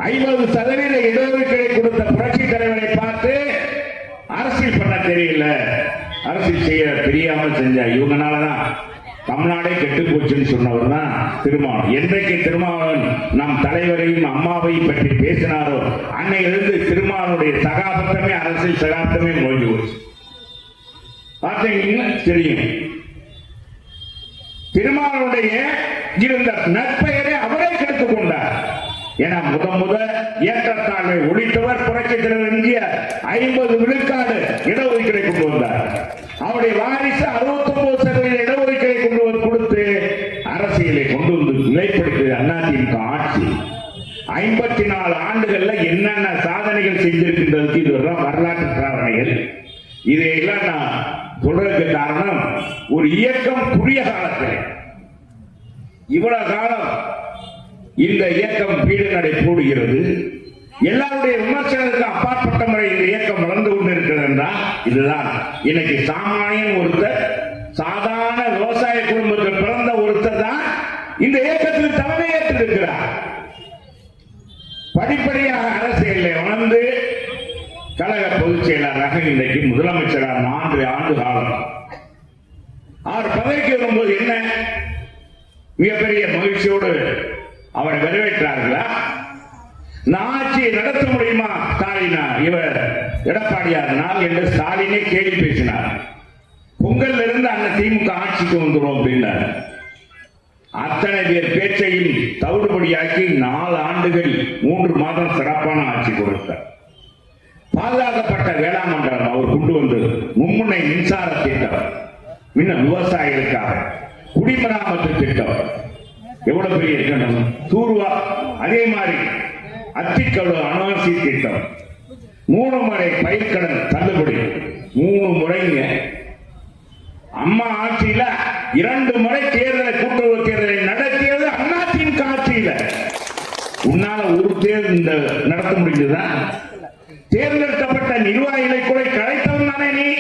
50% இடஒதுக்கீடு கொடுத்த புரட்சி தலைவரை பார்த்து அரசியல் பண்ண தெரியல, அரசியல் செய்ய தெரியாமல் செஞ்ச இவங்கனாலதான் தமிழ்நாடே கெட்டு போச்சுன்னு சொன்னவர் தான் திருமாவளவன். என்றைக்கு திருமாவளவன் நம் தலைவரையும் அம்மாவையும் பற்றி பேசினாரோ அன்னையிலிருந்து திருமாவளவனுடைய சகாப்தமே அரசியல் சகாப்தமே மொழி போச்சு. பார்த்தீங்கன்னா தெரியும், திருமாவளவனுடைய இருந்த நற்பெயரை அவரே கெடுத்துக் கொண்டார். என முத ஏற்றத்தாழ்வை ஒழித்தவர் புரட்சி தலைவர் எம்ஜிஆர் 50 விழுக்காடு இடஒதுக்கீடை கொண்டு வந்தார். அவருடைய வாரிசு 69% இடஒதுக்கீடை கொண்டு வந்து கொடுத்து அரசியலை கொண்டு வந்து நிலைப்படுத்தியது அதிமுக ஆட்சி. 54 ஆண்டுகள்ல என்னென்ன சாதனைகள் செஞ்சிருக்கின்றதுக்கு இதுவரை வரலாற்று சாதனைகள். இதையெல்லாம் நான் சொல்றதுக்கு காரணம், ஒரு இயக்கம் புதிய காலத்தில் இவ்வளவு காலம் இந்த இயக்கம் வீடு நடை போடுகிறது. எல்லாருடைய விமர்சனத்துக்கு அப்பாற்பட்ட முறை இந்த இயக்கம் வளர்ந்து கொண்டிருக்கிறது என்றால் இதுதான். இன்னைக்கு சாமானியன் ஒருத்தர், சாதாரண விவசாய குடும்பத்தில் பிறந்த ஒருத்தர் தான் இந்த இயக்கத்தில் தலைமையேற்றிருக்கிறார். படிப்படியாக அரசியலில் வளர்ந்து கழக பொதுச் செயலாளராக இன்றைக்கு முதலமைச்சராக 4 ஆண்டு காலம் அவர் பதவிக்கு வரும்போது என்ன மிகப்பெரிய மகிழ்ச்சியோடு அவரை வரவேற்றார்களா? ஆட்சியை நடத்த முடியுமா ஸ்டாலினா, இவர் எடப்பாடியார் என்று ஸ்டாலினே கேள்வி பேசினார். பொங்கல் இருந்து அந்த திமுக ஆட்சிக்கு வந்துடும் அப்படின்னார். அத்தனை பேர் பேச்சையும் தவிடுபடியாக்கி 4 ஆண்டுகள் 3 மாதம் சிறப்பான ஆட்சி கொடுத்தார். பாதுகாக்கப்பட்ட வேளாண் மண்டலம் அவர் கொண்டு வந்தது. மும்முனை மின்சார திட்டம், விவசாயிகளுக்காக குடிமராமத்து திட்டம் எவ்வளவு பெரிய இருக்கணும். தூர்வா அதே மாதிரி அத்திக்கடு அனாசி திட்டம், 3 முறை பயிர்க்கடன் தள்ளுபடி, 3 முறைங்க. அம்மா ஆட்சியில 2 முறை தேர்தலை கூட்டுறவு தேர்தலை நடத்தியது அதிமுக ஆட்சியில. உன்னால ஒரு தேர்தல் நடத்த முடிஞ்சதா? தேர்ந்தெடுக்கப்பட்ட நிர்வாகிகளை கூட கலைத்தவன் தானே நீ.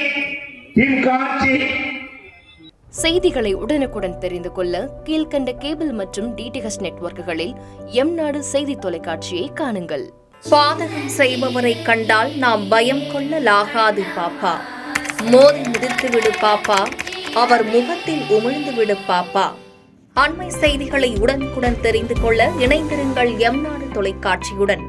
திமுக ஆட்சி. செய்திகளை உடனுக்குடன் தெரிந்து கொள்ள கீழ்கண்ட கேபிள் மற்றும் டிடிஎச் நெட்வொர்க்குகளில் எம்நாடு செய்தி தொலைக்காட்சியை காணுங்கள். பாதகம் செய்பவரை கண்டால் நாம் பயம் கொள்ளலாகாது பாப்பா. மோதி மிதித்துவிடு பாப்பா, அவர் முகத்தில் உமிழ்ந்துவிடு பாப்பா. அண்மை செய்திகளை உடனுக்குடன் தெரிந்து கொள்ள இணைந்திருங்கள் எம்நாடு தொலைக்காட்சியுடன்.